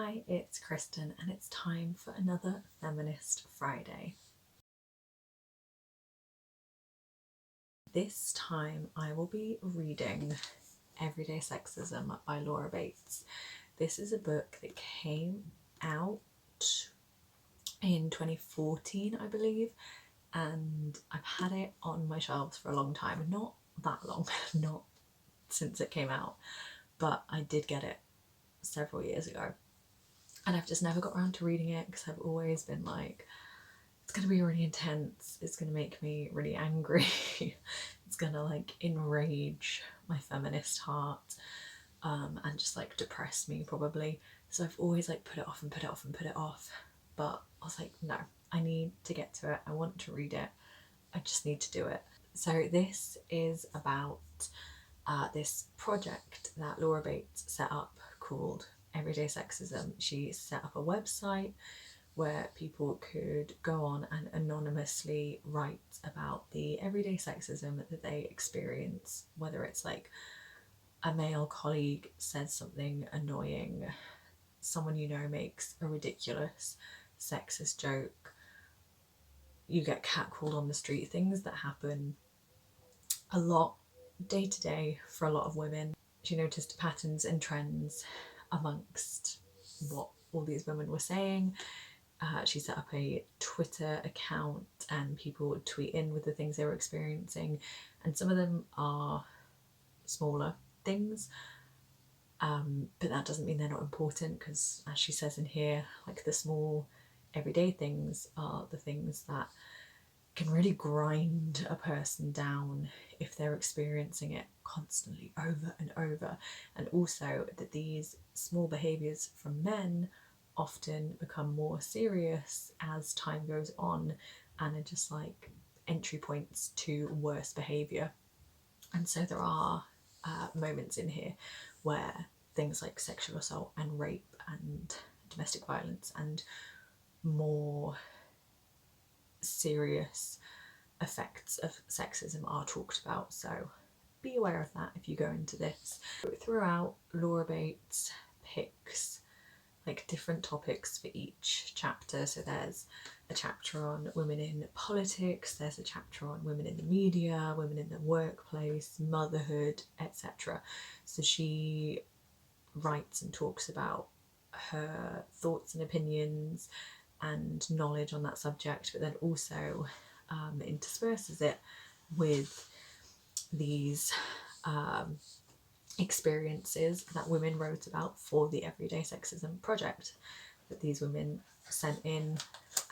Hi, it's Kristen and it's time for another Feminist Friday. This time I will be reading Everyday Sexism by Laura Bates. This is a book that came out in 2014, I believe, and I've had it on my shelves for a long time. Not that long, not since it came out, but I did get it several years ago. And I've just never got around to reading it because I've always been like, it's going to be really intense, it's going to make me really angry, it's going to like enrage my feminist heart and just like depress me probably. So I've always like put it off and put it off and put it off. But I was like, no, I need to get to it. I want to read it. I just need to do it. So this is about this project that Laura Bates set up called Everyday Sexism. She set up a website where people could go on and anonymously write about the everyday sexism that they experience, whether it's like a male colleague says something annoying, someone you know makes a ridiculous sexist joke, you get catcalled on the street, things that happen a lot day to day for a lot of women. She noticed patterns and trends amongst what all these women were saying. She set up a Twitter account and people would tweet in with the things they were experiencing, and some of them are smaller things, but that doesn't mean they're not important, because as she says in here, like the small everyday things are the things that can really grind a person down if they're experiencing it constantly over and over. And also that these small behaviours from men often become more serious as time goes on and are just like entry points to worse behaviour. And so there are moments in here where things like sexual assault and rape and domestic violence and more serious effects of sexism are talked about. So be aware of that if you go into this. Throughout, Laura Bates picks like different topics for each chapter. So there's a chapter on women in politics, there's a chapter on women in the media, women in the workplace, motherhood, etc. So she writes and talks about her thoughts and opinions and knowledge on that subject, but then also intersperses it with these experiences that women wrote about for the Everyday Sexism project, that these women sent in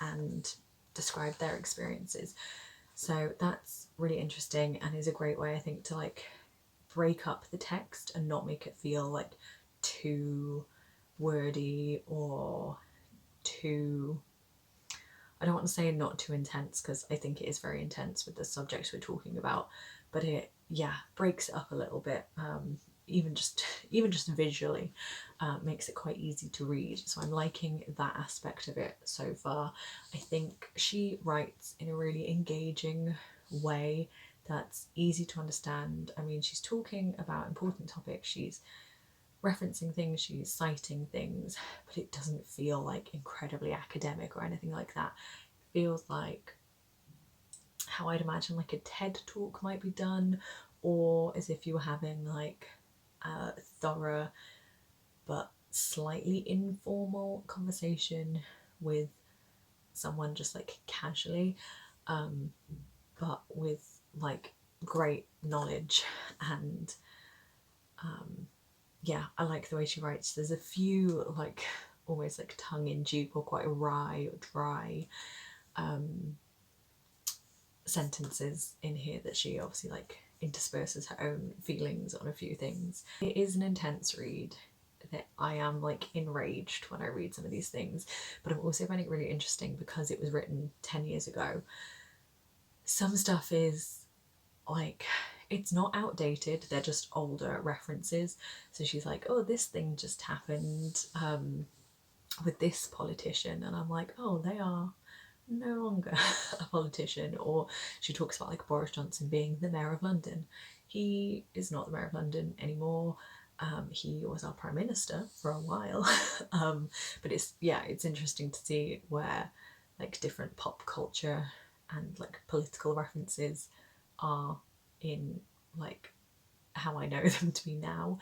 and described their experiences. So that's really interesting and is a great way, I think, to like break up the text and not make it feel like too wordy or too, I don't want to say not too intense, because I think it is very intense with the subject we're talking about, but it, yeah, breaks it up a little bit. Even just visually makes it quite easy to read. So I'm liking that aspect of it so far. I think she writes in a really engaging way that's easy to understand. I mean, she's talking about important topics, she's referencing things, she's citing things, but it doesn't feel like incredibly academic or anything like that. It feels like how I'd imagine like a TED talk might be done, or as if you were having like a thorough but slightly informal conversation with someone just like casually, but with like great knowledge. And yeah, I like the way she writes. There's a few like almost like tongue-in-cheek or quite wry or dry sentences in here that she obviously like intersperses her own feelings on a few things. It is an intense read that I am like enraged when I read some of these things, but I'm also finding it really interesting because it was written 10 years ago. Some stuff is like, it's not outdated, they're just older references. So she's like, oh, this thing just happened with this politician, and I'm like, oh, they are no longer a politician. Or she talks about like Boris Johnson being the mayor of London. He is not the mayor of London anymore. He was our prime minister for a while. But it's interesting to see where like different pop culture and like political references are in like how I know them to be now.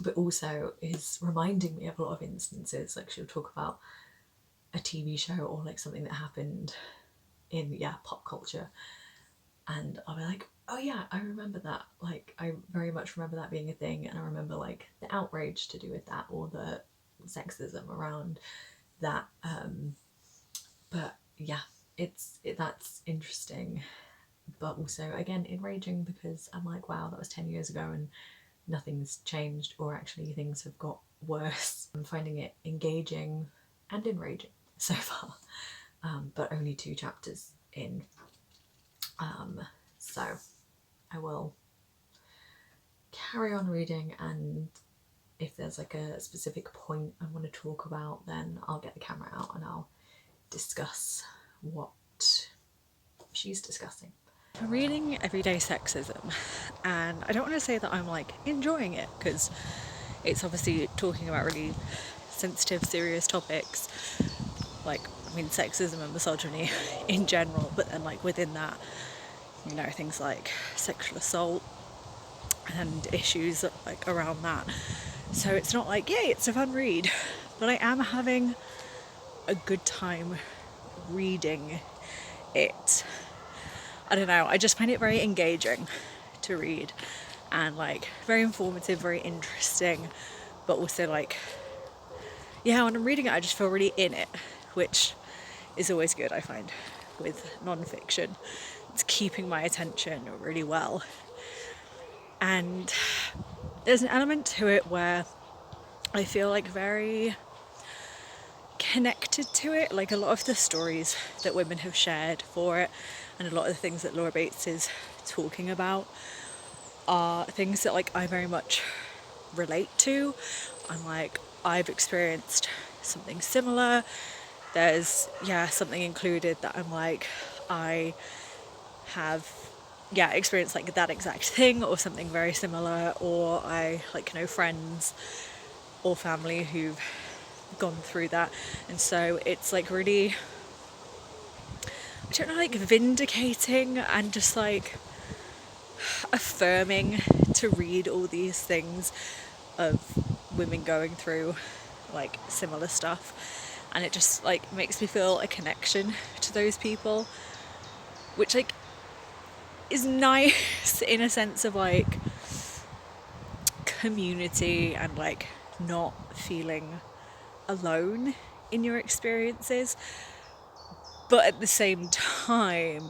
But also is reminding me of a lot of instances. Like she'll talk about a TV show or like something that happened in pop culture, and I'll be like, oh yeah, I remember that. Like I very much remember that being a thing, and I remember like the outrage to do with that or the sexism around that. But yeah, that's interesting, but also again enraging because I'm like, wow, that was 10 years ago and nothing's changed, or actually things have got worse. I'm finding it engaging and enraging so far, but only 2 chapters in. So I will carry on reading, and if there's like a specific point I want to talk about, then I'll get the camera out and I'll discuss what she's discussing. I'm reading Everyday Sexism, and I don't want to say that I'm like enjoying it, because it's obviously talking about really sensitive, serious topics, like I mean sexism and misogyny in general, but then like within that, you know, things like sexual assault and issues like around that. So it's not like, yay, it's a fun read, but I am having a good time reading it. I don't know, I just find it very engaging to read, and like very informative, very interesting, but also like, yeah, when I'm reading it I just feel really in it, which is always good, I find, with non-fiction. It's keeping my attention really well. And there's an element to it where I feel like very connected to it. Like a lot of the stories that women have shared for it, and a lot of the things that Laura Bates is talking about, are things that like I very much relate to. I'm like, I've experienced something similar. There's something included that I'm like, I have experienced like that exact thing or something very similar, or I like know friends or family who've gone through that. And so it's like really, I don't know, like vindicating and just like affirming to read all these things of women going through like similar stuff, and it just like makes me feel a connection to those people, which like is nice in a sense of like community and like not feeling alone in your experiences, but at the same time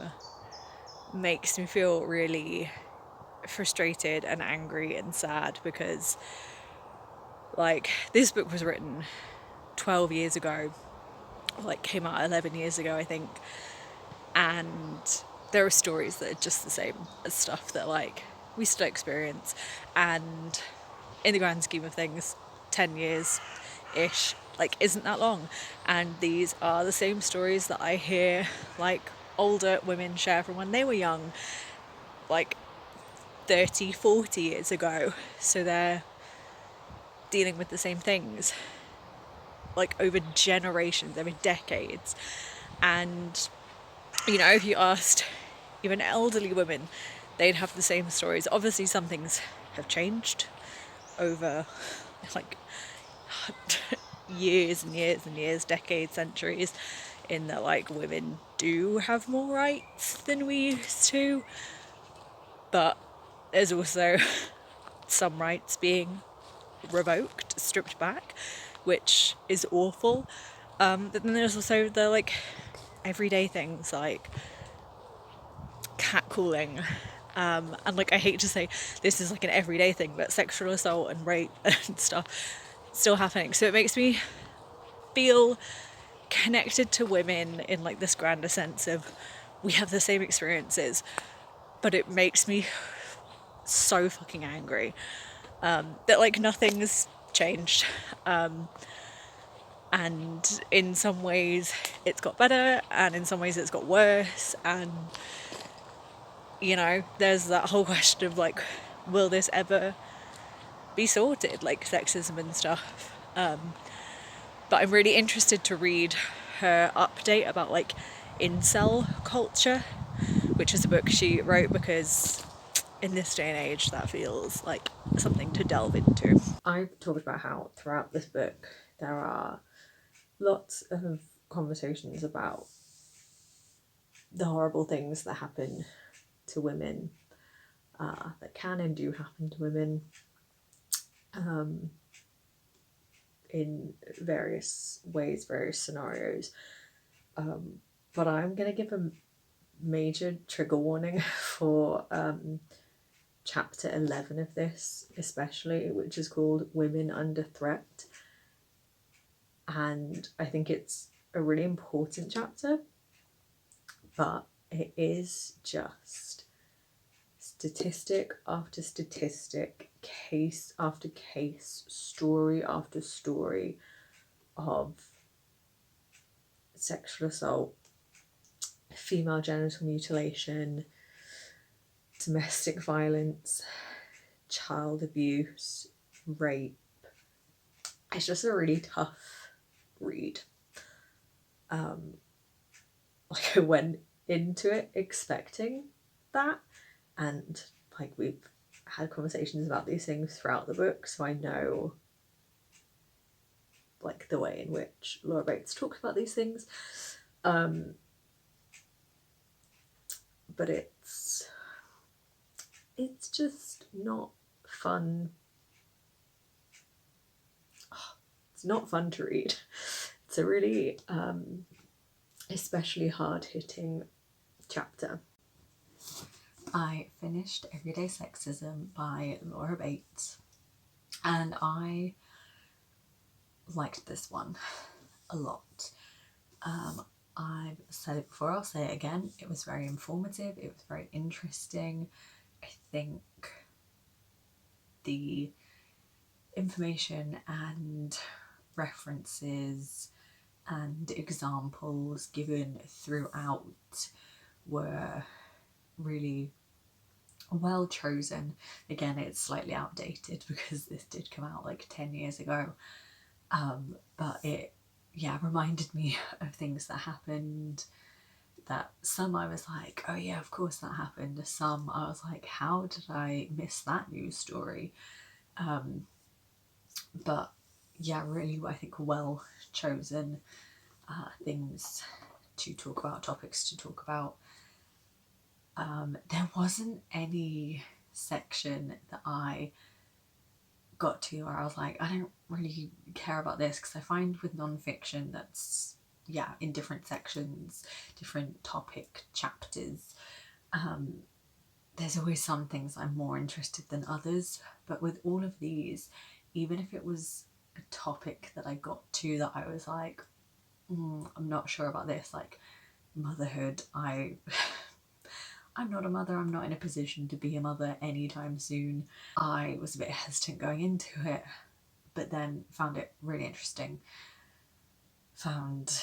makes me feel really frustrated and angry and sad, because like this book was written 12 years ago, like came out 11 years ago I think, and there are stories that are just the same as stuff that like we still experience, and in the grand scheme of things 10 years ish like isn't that long, and these are the same stories that I hear like older women share from when they were young, like 30-40 years ago. So they're dealing with the same things like over generations, over decades. And you know, if you asked even elderly women, they'd have the same stories. Obviously some things have changed over like years and years and years, decades, centuries, in that like women do have more rights than we used to, but there's also some rights being revoked, stripped back, which is awful. But then there's also the like everyday things like catcalling, and like I hate to say this is like an everyday thing, but sexual assault and rape and stuff still happening. So it makes me feel connected to women in like this grander sense of we have the same experiences, but it makes me so fucking angry that like nothing's changed, and in some ways it's got better and in some ways it's got worse. And you know, there's that whole question of like, will this ever be sorted, like sexism and stuff. But I'm really interested to read her update about like incel culture, which is a book she wrote, because in this day and age that feels like something to delve into. I've talked about how throughout this book there are lots of conversations about the horrible things that happen to women, that can and do happen to women, um, in various ways, various scenarios. But I'm going to give a major trigger warning for chapter 11 of this, especially, which is called Women Under Threat. And I think it's a really important chapter, but it is just statistic after statistic, case after case, story after story of sexual assault, female genital mutilation, domestic violence, child abuse, rape. It's just a really tough read. Like, I went into it expecting that, and like we've had conversations about these things throughout the book, so I know like the way in which Laura Bates talks about these things. But it's just not fun. It's not fun to read. It's a really especially hard-hitting chapter. I finished Everyday Sexism by Laura Bates, and I liked this one a lot. I've said it before, I'll say it again. It was very informative, it was very interesting. I think the information and references and examples given throughout were really well chosen. Again, it's slightly outdated because this did come out like 10 years ago, but it reminded me of things that happened, that some I was like, oh yeah, of course that happened. Some I was like, how did I miss that news story? But yeah, really, I think well chosen things to talk about, topics to talk about. There wasn't any section that I got to where I was like, I don't really care about this, because I find with non-fiction that's in different sections, different topic chapters, there's always some things I'm more interested than others. But with all of these, even if it was a topic that I got to that I was like, I'm not sure about this, like motherhood, I'm not a mother, I'm not in a position to be a mother anytime soon. I was a bit hesitant going into it, but then found it really interesting. Found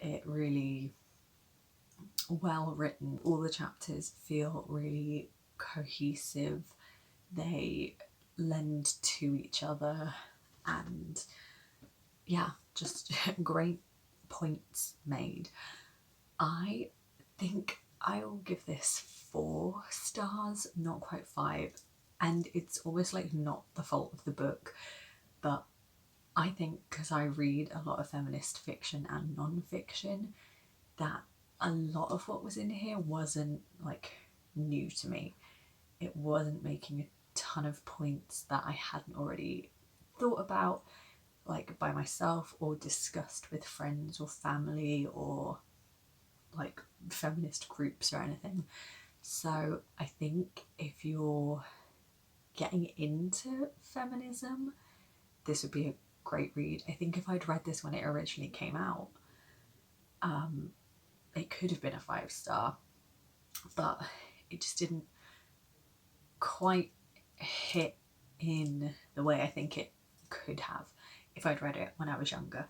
it really well written. All the chapters feel really cohesive. They lend to each other, and just great points made. I think I will give this 4 stars, not quite 5. And it's almost like not the fault of the book, but I think because I read a lot of feminist fiction and non-fiction, that a lot of what was in here wasn't like new to me. It wasn't making a ton of points that I hadn't already thought about, like by myself or discussed with friends or family or like feminist groups or anything. So I think if you're getting into feminism, this would be a great read. I think if I'd read this when it originally came out, it could have been a 5-star, but it just didn't quite hit in the way I think it could have if I'd read it when I was younger.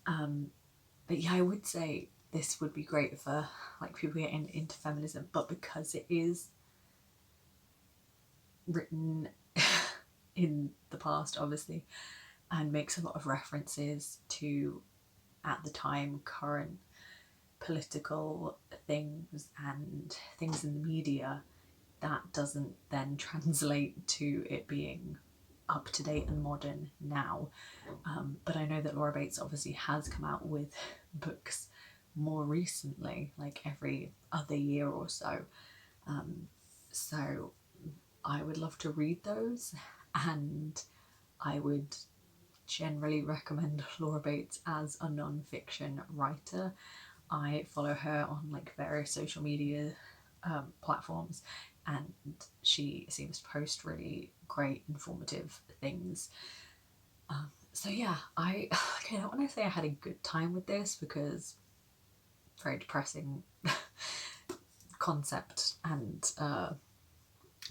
But I would say this would be great for like people getting into feminism, but because it is written in the past, obviously, and makes a lot of references to, at the time, current political things and things in the media. That doesn't then translate to it being up to date and modern now. But I know that Laura Bates obviously has come out with books more recently, like every other year or so. So I would love to read those, and I would generally recommend Laura Bates as a non-fiction writer. I follow her on like various social media platforms, and she seems to post really great, informative things. So yeah, I don't want to say I had a good time with this because very depressing concept and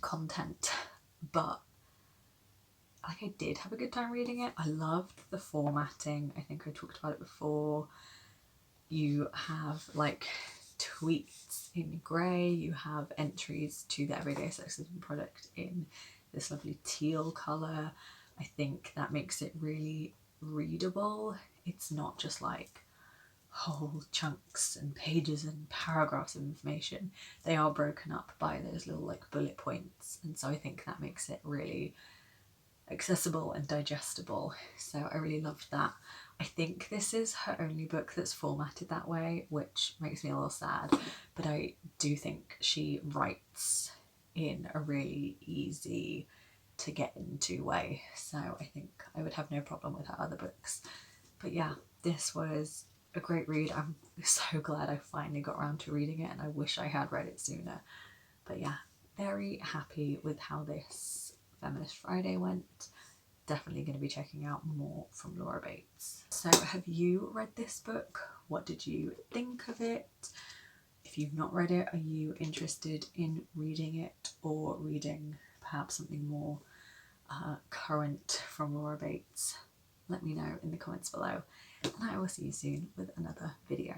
content, but like I did have a good time reading it. I loved the formatting. I think I talked about it before. You have like tweets in grey, you have entries to the Everyday Sexism Project in this lovely teal colour. I think that makes it really readable. It's not just like whole chunks and pages and paragraphs of information. They are broken up by those little like bullet points, and so I think that makes it really accessible and digestible. So I really loved that. I think this is her only book that's formatted that way, which makes me a little sad, but I do think she writes in a really easy to get into way, so I think I would have no problem with her other books. But yeah, this was a great read. I'm so glad I finally got around to reading it, and I wish I had read it sooner. But yeah, very happy with how this Feminist Friday went. Definitely going to be checking out more from Laura Bates. So have you read this book? What did you think of it? If you've not read it, are you interested in reading it or reading perhaps something more current from Laura Bates? Let me know in the comments below, and I will see you soon with another video.